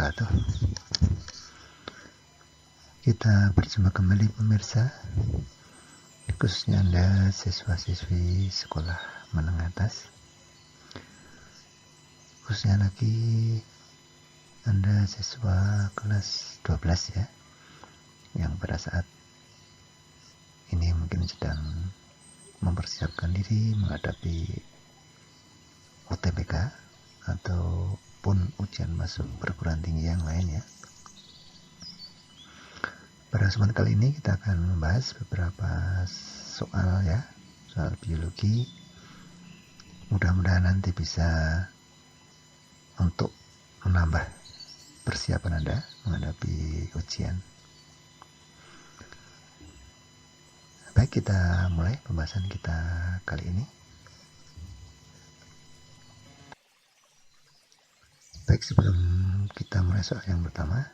wabarakatuh. Kita berjumpa kembali pemirsa, khususnya Anda siswa-siswi sekolah menengah atas, khususnya lagi Anda siswa kelas 12 ya, yang pada saat ini mungkin sedang mempersiapkan diri menghadapi UTBK ataupun ujian masuk perguruan tinggi yang lain ya. Pada kesempatan kali ini kita akan membahas beberapa soal ya, soal biologi. Mudah-mudahan nanti bisa untuk menambah persiapan Anda menghadapi ujian. Baik, kita mulai pembahasan kita kali ini. Baik, sebelum kita mulai soal yang pertama,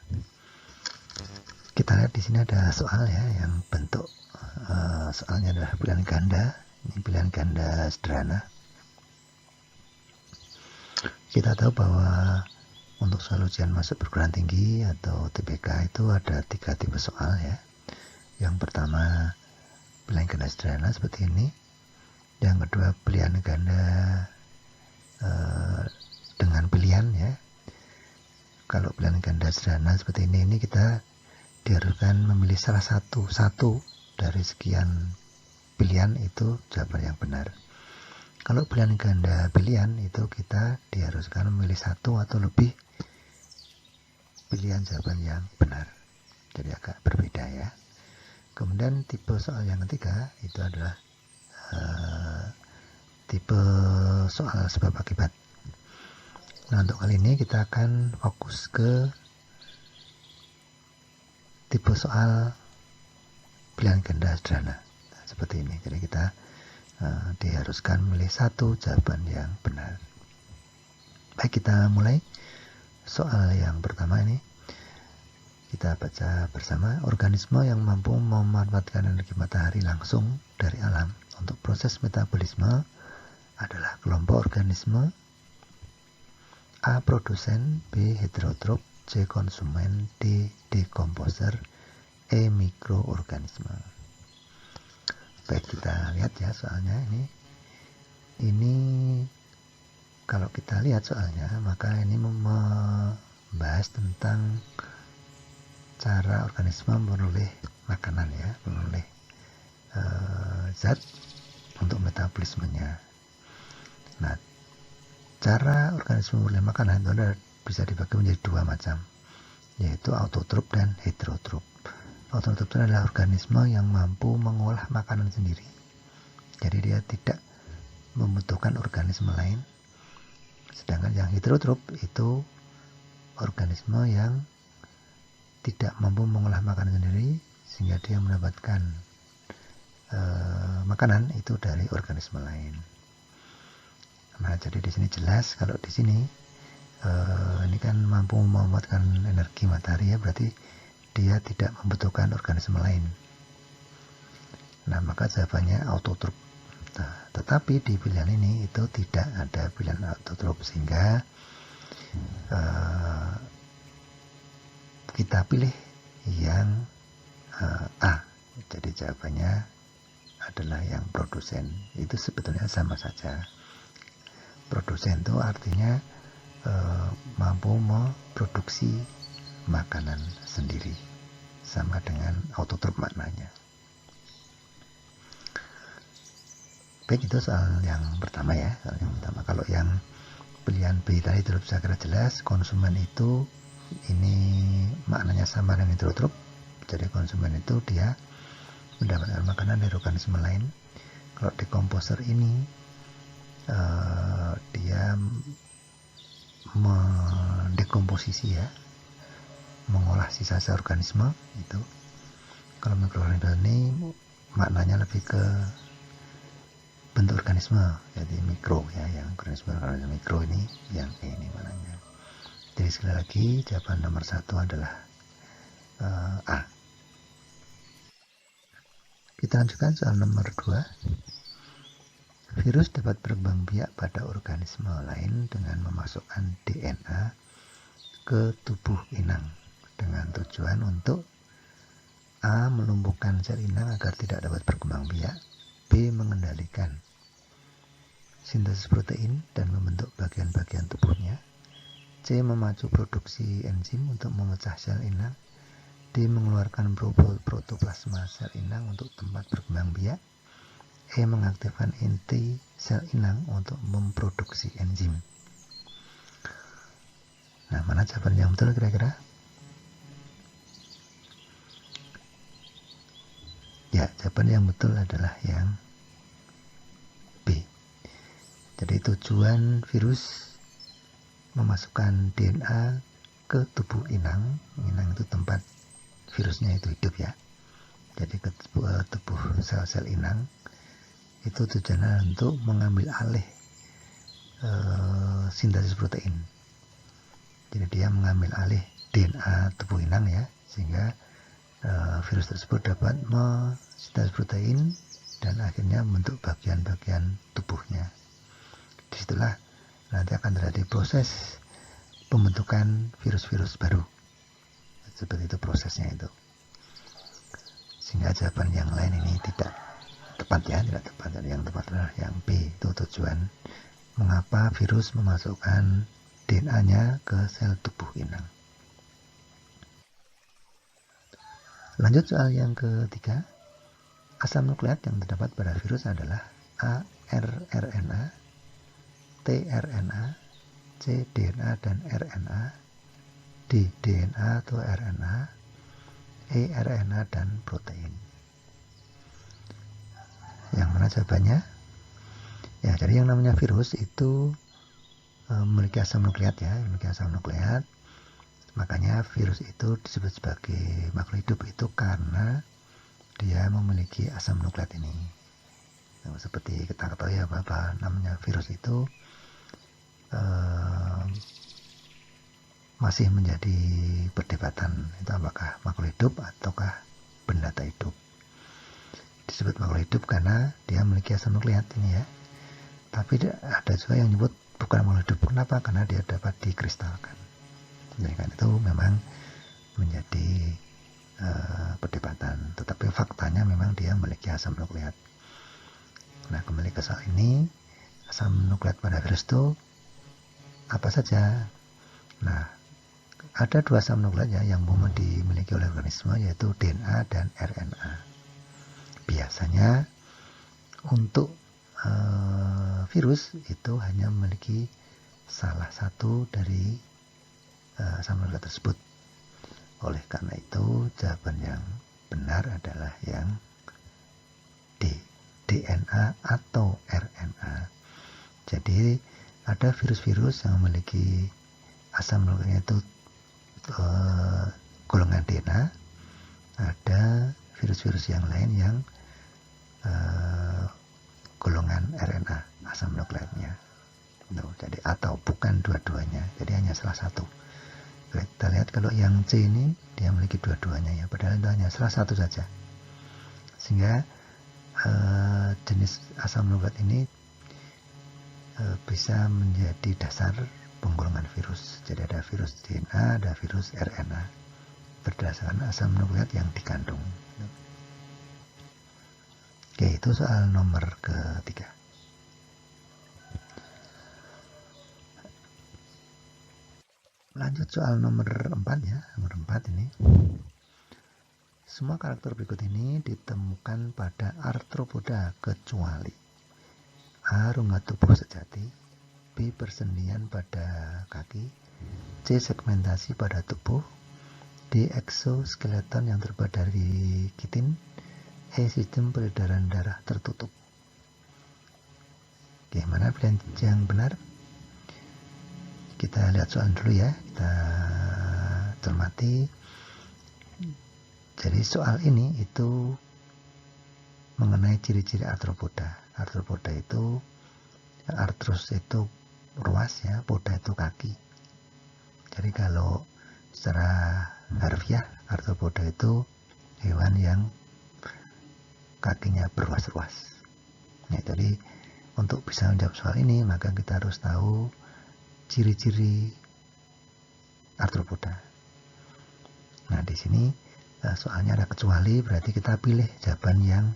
kita lihat di sini ada soal ya, yang bentuk soalnya adalah pilihan ganda. Ini pilihan ganda sederhana. Kita tahu bahwa untuk soal ujian masuk perguruan tinggi atau UTBK itu ada 3 tipe soal ya. Yang pertama pilihan ganda sederhana seperti ini. Yang kedua pilihan ganda dengan pilihan ya. Kalau pilihan ganda sederhana seperti ini kita diharuskan memilih salah satu dari sekian pilihan itu jawaban yang benar. Kalau pilihan ganda pilihan itu kita diharuskan memilih satu atau lebih pilihan jawaban yang benar. Jadi agak berbeda ya. Kemudian tipe soal yang ketiga itu adalah tipe soal sebab akibat. Nah, untuk kali ini kita akan fokus ke tipe soal pilihan ganda sederhana seperti ini. Jadi kita diharuskan memilih satu jawaban yang benar. Baik, kita mulai soal yang pertama ini. Kita baca bersama. Organisme yang mampu memanfaatkan energi matahari langsung dari alam untuk proses metabolisme adalah kelompok organisme A. Produsen, B. Heterotrof, C. Konsumen, D. Dekomposer, E. Mikroorganisme. Baik, kita lihat ya soalnya ini kalau kita lihat soalnya, maka ini membahas tentang cara organisme memperoleh makanan ya, memperoleh zat untuk metabolismenya. Nah, cara organisme memperoleh makanan itu bisa dibagi menjadi 2 macam, yaitu autotrof dan heterotrof. Autotrof itu adalah organisme yang mampu mengolah makanan sendiri. Jadi dia tidak membutuhkan organisme lain. Sedangkan yang heterotrof itu organisme yang tidak mampu mengolah makanan sendiri, sehingga dia mendapatkan makanan itu dari organisme lain. Nah, jadi di sini jelas kalau di sini ini kan mampu memanfaatkan energi matahari ya, berarti dia tidak membutuhkan organisme lain. Nah, maka jawabannya autotrof. Nah, tetapi di pilihan ini itu tidak ada pilihan autotrof, sehingga kita pilih yang A. Jadi jawabannya adalah yang produsen. Itu sebetulnya sama saja. Produsen itu artinya mampu memproduksi makanan sendiri, sama dengan autotrof maknanya. Baik, itu soal yang pertama ya. Soal yang pertama. Kalau yang pilihan B tadi terus saya kira jelas. Konsumen itu ini maknanya sama dengan heterotrof. Jadi konsumen itu dia mendapatkan makanan dari organisme lain. Kalau dekomposer ini dia mendekomposisi ya, mengolah sisa-sisa organisme itu. Kalau mikroorganisme ini maknanya lebih ke bentuk organisme, jadi mikro ya, yang organisme mikro ini yang ini maknanya. Jadi sekali lagi jawaban nomor 1 adalah A. Kita lanjutkan soal nomor 2. Virus dapat berkembang biak pada organisme lain dengan memasukkan DNA ke tubuh inang dengan tujuan untuk A. melumpuhkan sel inang agar tidak dapat berkembang biak, B. mengendalikan sintesis protein dan membentuk bagian-bagian tubuhnya, C. memacu produksi enzim untuk memecah sel inang, D. mengeluarkan protoplasma sel inang untuk tempat berkembang biak, E. mengaktifkan inti sel inang untuk memproduksi enzim. Nah, mana jawaban yang betul kira-kira? Ya, jawaban yang betul adalah yang B. Jadi tujuan virus memasukkan DNA ke tubuh inang. Inang itu tempat virusnya itu hidup ya. Jadi ke tubuh sel-sel inang itu tujuannya untuk mengambil alih sintesis protein. Jadi dia mengambil alih DNA tubuh inang ya, sehingga virus tersebut dapat mensintesis protein dan akhirnya membentuk bagian-bagian tubuhnya. Disitulah nanti akan terjadi proses pembentukan virus-virus baru. Seperti itu prosesnya itu. Sehingga jawaban yang lain ini tidak tepat ya, tidak tepat. Dan yang tepat adalah yang B, itu tujuan mengapa virus memasukkan DNA-nya ke sel tubuh inang. Lanjut soal yang ketiga. Asam nukleat yang terdapat pada virus adalah A. rRNA, T. RNA, C. DNA dan RNA, D. DNA atau RNA, E. RNA dan protein. Yang mana jawabannya? Ya, jadi yang namanya virus itu memiliki asam nukleat ya, memiliki asam nukleat. Makanya virus itu disebut sebagai makhluk hidup itu karena dia memiliki asam nukleat ini. Nah, seperti kita ketahui ya, apa namanya virus itu masih menjadi perdebatan, itu apakah makhluk hidup ataukah benda tak hidup. Disebut makhluk hidup karena dia memiliki asam nukleat ini ya. Tapi ada juga yang menyebut bukan makhluk hidup. Kenapa? Karena dia dapat dikristalkan. Jadi kan itu memang menjadi perdebatan. Tetapi faktanya memang dia memiliki asam nukleat. Nah, kembali ke soal ini, asam nukleat pada virus itu apa saja? Nah, ada dua asam nukleat ya yang umum dimiliki oleh organisme, yaitu DNA dan RNA. Biasanya untuk virus itu hanya memiliki salah satu dari asam nukleat tersebut. Oleh karena itu, jawaban yang benar adalah yang D, DNA atau RNA. Jadi ada virus-virus yang memiliki asam nukleatnya itu golongan DNA, ada virus-virus yang lain yang golongan RNA asam nukleatnya. Jadi atau bukan dua-duanya, jadi hanya salah satu. Kita lihat kalau yang C ini dia memiliki dua-duanya ya, padahal itu hanya salah satu saja. Sehingga jenis asam nukleat ini bisa menjadi dasar penggolongan virus. Jadi ada virus DNA, ada virus RNA berdasarkan asam nukleat yang dikandung. Oke, itu soal nomor ketiga. Lanjut soal nomor 4 ya. Nomor 4 ini. Semua karakter berikut ini ditemukan pada arthropoda kecuali A. rongga tubuh sejati, B. persendian pada kaki, C. segmentasi pada tubuh, D. exoskeleton yang terbuat dari kitin, E. sistem peredaran darah tertutup. Oke, mana pilihan yang benar? Kita lihat soal dulu ya, kita cermati. Jadi soal ini itu mengenai ciri-ciri arthropoda. Arthropoda itu, arthros itu ruas ya, poda itu kaki. Jadi kalau secara harfiah, arthropoda itu hewan yang kakinya berruas-ruas. Nah, jadi untuk bisa menjawab soal ini, maka kita harus tahu ciri-ciri arthropoda. Nah, di sini soalnya ada kecuali, berarti kita pilih jawaban yang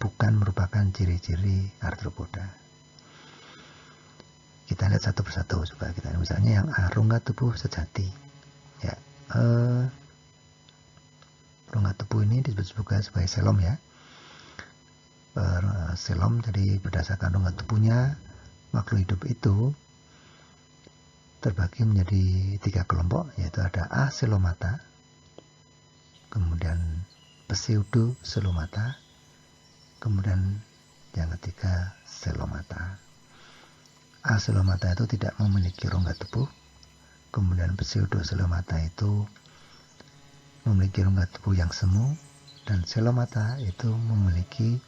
bukan merupakan ciri-ciri arthropoda. Kita lihat satu persatu supaya kita, misalnya yang A, rongga tubuh sejati. Ya, rongga tubuh ini disebut juga sebagai selom ya. Selom, jadi berdasarkan rongga tubuhnya makhluk hidup itu terbagi menjadi 3 kelompok, yaitu ada aselomata, kemudian pseudoselomata, kemudian yang ketiga selomata. Aselomata itu tidak memiliki rongga tubuh, kemudian pseudoselomata itu memiliki rongga tubuh yang semu, dan selomata itu memiliki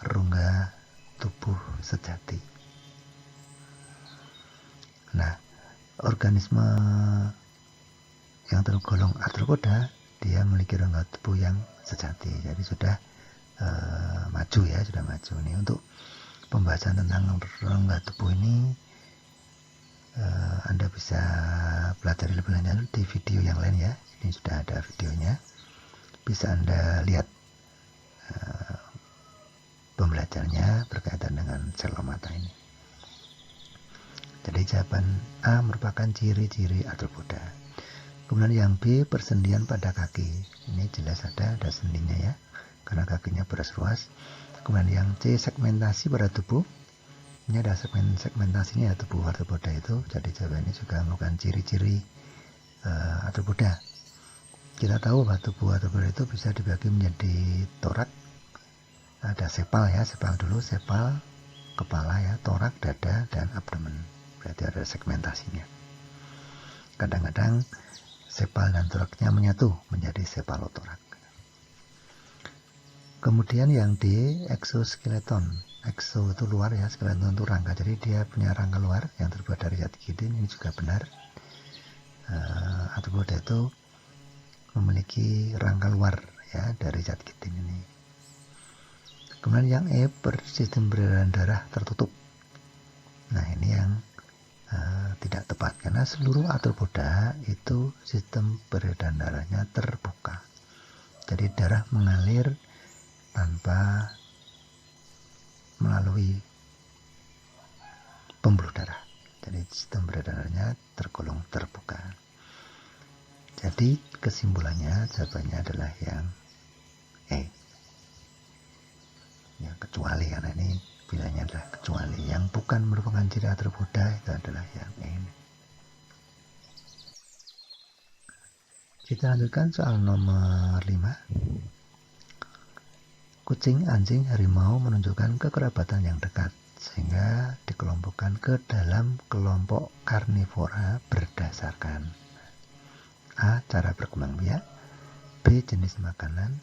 rongga tubuh sejati. Nah, organisme yang tergolong arthropoda dia memiliki rongga tubuh yang sejati. Jadi sudah maju ya, sudah maju nih. Untuk pembahasan tentang rongga tubuh ini Anda bisa belajar lebih lanjut di video yang lain ya. Ini sudah ada videonya, bisa Anda lihat pembelajarannya berkaitan dengan selomata ini. Jadi jawaban A merupakan ciri-ciri arthropoda. Kemudian yang B, persendian pada kaki. Ini jelas ada sendinya ya, karena kakinya beras ruas. Kemudian yang C, segmentasi pada tubuh. Ini ada segmentasinya ya, tubuh arthropoda itu. Jadi jawaban ini juga merupakan ciri-ciri arthropoda. Kita tahu bahwa tubuh arthropoda itu bisa dibagi menjadi torak, ada sepal ya, sepal dulu, sepal, kepala ya, torak, dada, dan abdomen. Berarti ada segmentasinya. Kadang-kadang sepal dan toraknya menyatu menjadi sepalotorak. Kemudian yang D, exoskeleton. Exo itu luar ya, skeleton itu rangka. Jadi dia punya rangka luar yang terbuat dari jati ginting. Ini juga benar. Arthropoda itu memiliki rangka luar ya dari jati ginting ini. Kemudian yang E, sistem peredaran darah tertutup. Nah, ini yang tidak tepat, karena seluruh arthropoda itu sistem peredaran darahnya terbuka. Jadi darah mengalir tanpa melalui pembuluh darah. Jadi sistem peredarannya tergolong terbuka. Jadi kesimpulannya jawabannya adalah yang E. Ya, kecuali, karena ini pilihannya adalah kecuali. Yang bukan merupakan ciri arthropoda itu adalah yang ini. Kita lanjutkan soal nomor 5. Kucing, anjing, harimau menunjukkan kekerabatan yang dekat, sehingga dikelompokkan ke dalam kelompok karnivora berdasarkan A, cara berkembang biak, B, jenis makanan,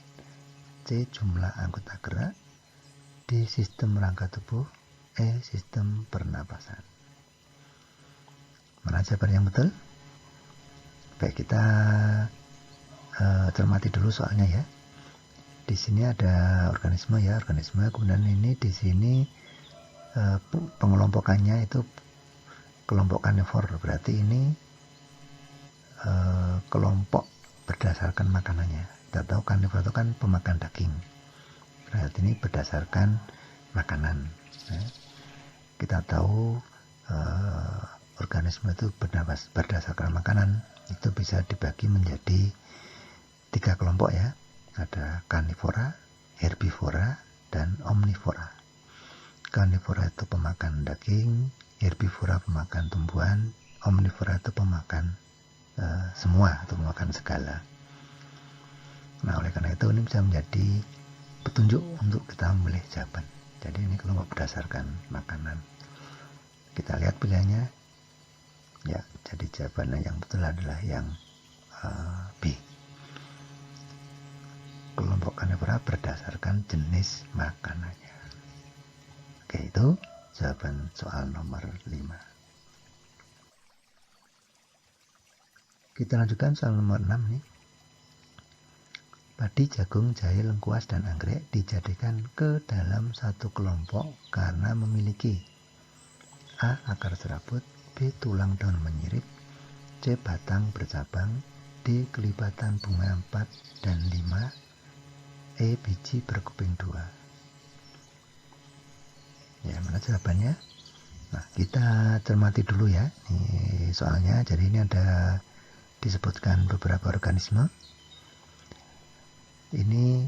C, jumlah anggota gerak, D, sistem rangka tubuh, E, sistem pernapasan. Mana jawaban yang betul? Baik, kita cermati dulu soalnya ya. Di sini ada organisme ya, organisme. Kemudian ini di sini pengelompokannya itu kelompok karnivor. Berarti ini kelompok berdasarkan makanannya. Kita tahu karnivor itu kan pemakan daging. Berarti ini berdasarkan makanan. Ya. Kita tahu organisme itu berdasarkan makanan. Itu bisa dibagi menjadi 3 kelompok ya. Ada karnivora, herbivora, dan omnivora. Karnivora itu pemakan daging, herbivora pemakan tumbuhan, omnivora itu pemakan semua atau pemakan segala. Nah, oleh karena itu ini bisa menjadi petunjuk untuk kita memilih jawaban. Jadi ini kelompok berdasarkan makanan. Kita lihat pilihannya. Ya, jadi jawabannya yang betul adalah yang B. Kelompok karnivora berdasarkan jenis makanannya. Oke, itu jawaban soal nomor 5. Kita lanjutkan soal nomor 6 nih. Padi, jagung, jahe, lengkuas, dan anggrek dijadikan ke dalam satu kelompok karena memiliki A, akar serabut, B, tulang daun menyirip, C. Batang bercabang. D. Kelipatan bunga 4 dan 5. E. Biji berkeping 2. Ya, mana jawabannya? Nah, kita cermati dulu ya. Ini soalnya, jadi ini ada disebutkan beberapa organisme. Ini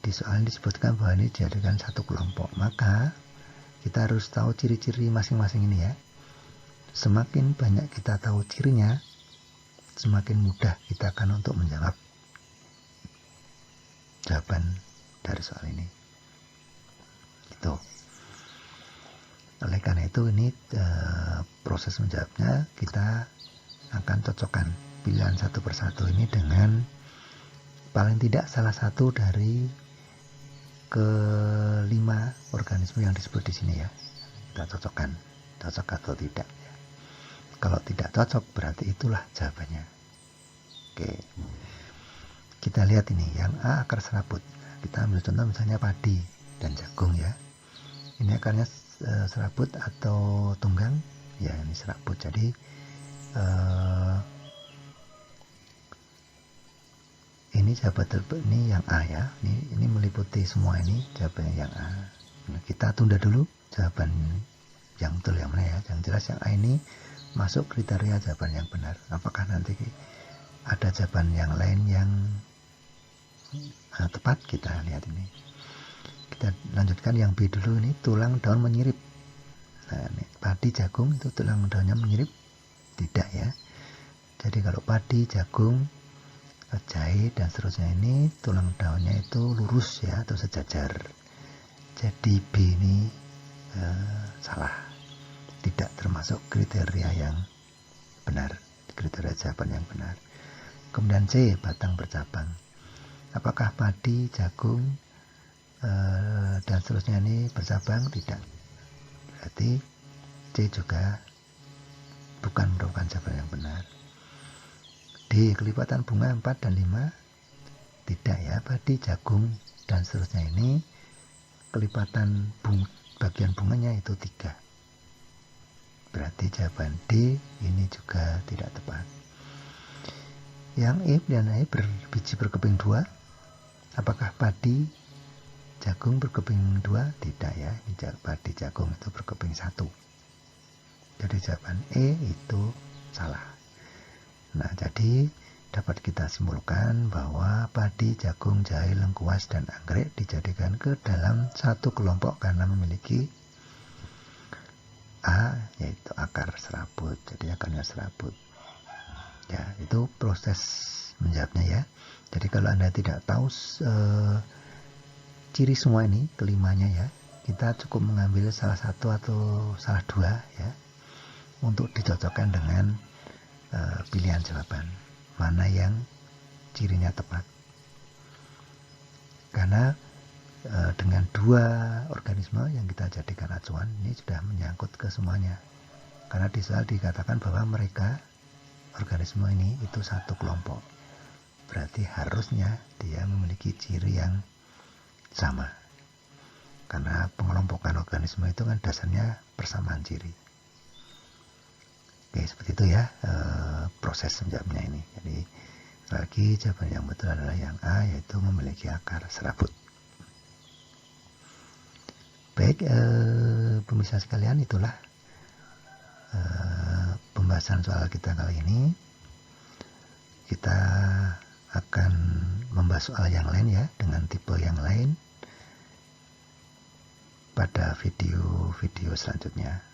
di soal disebutkan bahwa ini dijadikan satu kelompok. Maka kita harus tahu ciri-ciri masing-masing ini ya. Semakin banyak kita tahu cirinya, semakin mudah kita akan untuk menjawab jawaban dari soal ini. Itu. Oleh karena itu ini proses menjawabnya kita akan cocokkan pilihan satu persatu ini dengan paling tidak salah satu dari kelima organisme yang disebut di sini ya. Kita cocokkan, cocok atau tidak. Kalau tidak cocok berarti itulah jawabannya. Oke, kita lihat ini yang A, akar serabut. Kita ambil contoh misalnya padi dan jagung ya. Ini akarnya serabut atau tunggang ya, ini serabut. Jadi ini jawaban ini yang A ya. Ini meliputi semua ini jawabannya yang A. Nah, kita tunda dulu jawaban yang betul yang mana ya. Yang jelas yang A ini masuk kriteria jawaban yang benar. Apakah nanti ada jawaban yang lain yang tepat? Kita lihat ini. Kita lanjutkan yang B dulu, ini tulang daun menyirip. Nah, ini padi jagung itu tulang daunnya menyirip? Tidak ya. Jadi kalau padi, jagung, jahe dan seterusnya ini tulang daunnya itu lurus ya atau sejajar. Jadi B ini salah, tidak termasuk kriteria yang benar, kriteria jawaban yang benar. Kemudian C, batang bercabang. Apakah padi, jagung dan seterusnya ini bercabang? Tidak. Berarti C juga bukan merupakan jawaban yang benar. D, kelipatan bunga 4 dan 5. Tidak ya, padi, jagung dan seterusnya ini kelipatan bagian bunganya itu 3. Berarti jawaban D ini juga tidak tepat. Yang E, pilihan E, berbiji berkeping 2. Apakah padi, jagung berkeping 2? Tidak ya, ini padi, jagung itu berkeping 1. Jadi jawaban E itu salah. Nah, jadi dapat kita simpulkan bahwa padi, jagung, jahe, lengkuas, dan anggrek dijadikan ke dalam satu kelompok karena memiliki A, yaitu akar serabut. Jadi akarnya serabut. Ya, itu proses menjawabnya ya. Jadi kalau Anda tidak tahu ciri semua ini, kelimanya ya, kita cukup mengambil salah satu atau salah dua ya, untuk dicocokkan dengan pilihan jawaban mana yang cirinya tepat. Karena dengan 2 organisme yang kita jadikan acuan ini sudah menyangkut ke semuanya. Karena di soal dikatakan bahwa mereka organisme ini itu satu kelompok. Berarti harusnya dia memiliki ciri yang sama. Karena pengelompokan organisme itu kan dasarnya persamaan ciri. Oke, seperti itu ya proses menjawabnya ini. Jadi lagi jawaban yang betul adalah yang A, yaitu memiliki akar serabut. Baik, pemirsa sekalian, itulah pembahasan soal kita kali ini. Kita akan membahas soal yang lain ya, dengan tipe yang lain pada video-video selanjutnya.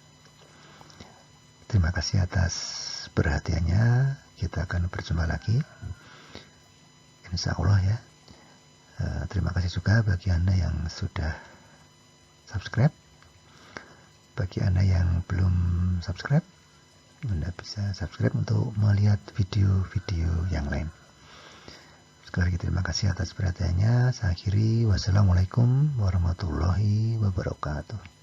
Terima kasih atas perhatiannya. Kita akan berjumpa lagi, insya Allah ya. Terima kasih juga bagi Anda yang sudah subscribe. Bagi Anda yang belum subscribe, Anda bisa subscribe untuk melihat video-video yang lain. Sekali lagi terima kasih atas perhatiannya. Saya akhiri, wassalamualaikum warahmatullahi wabarakatuh.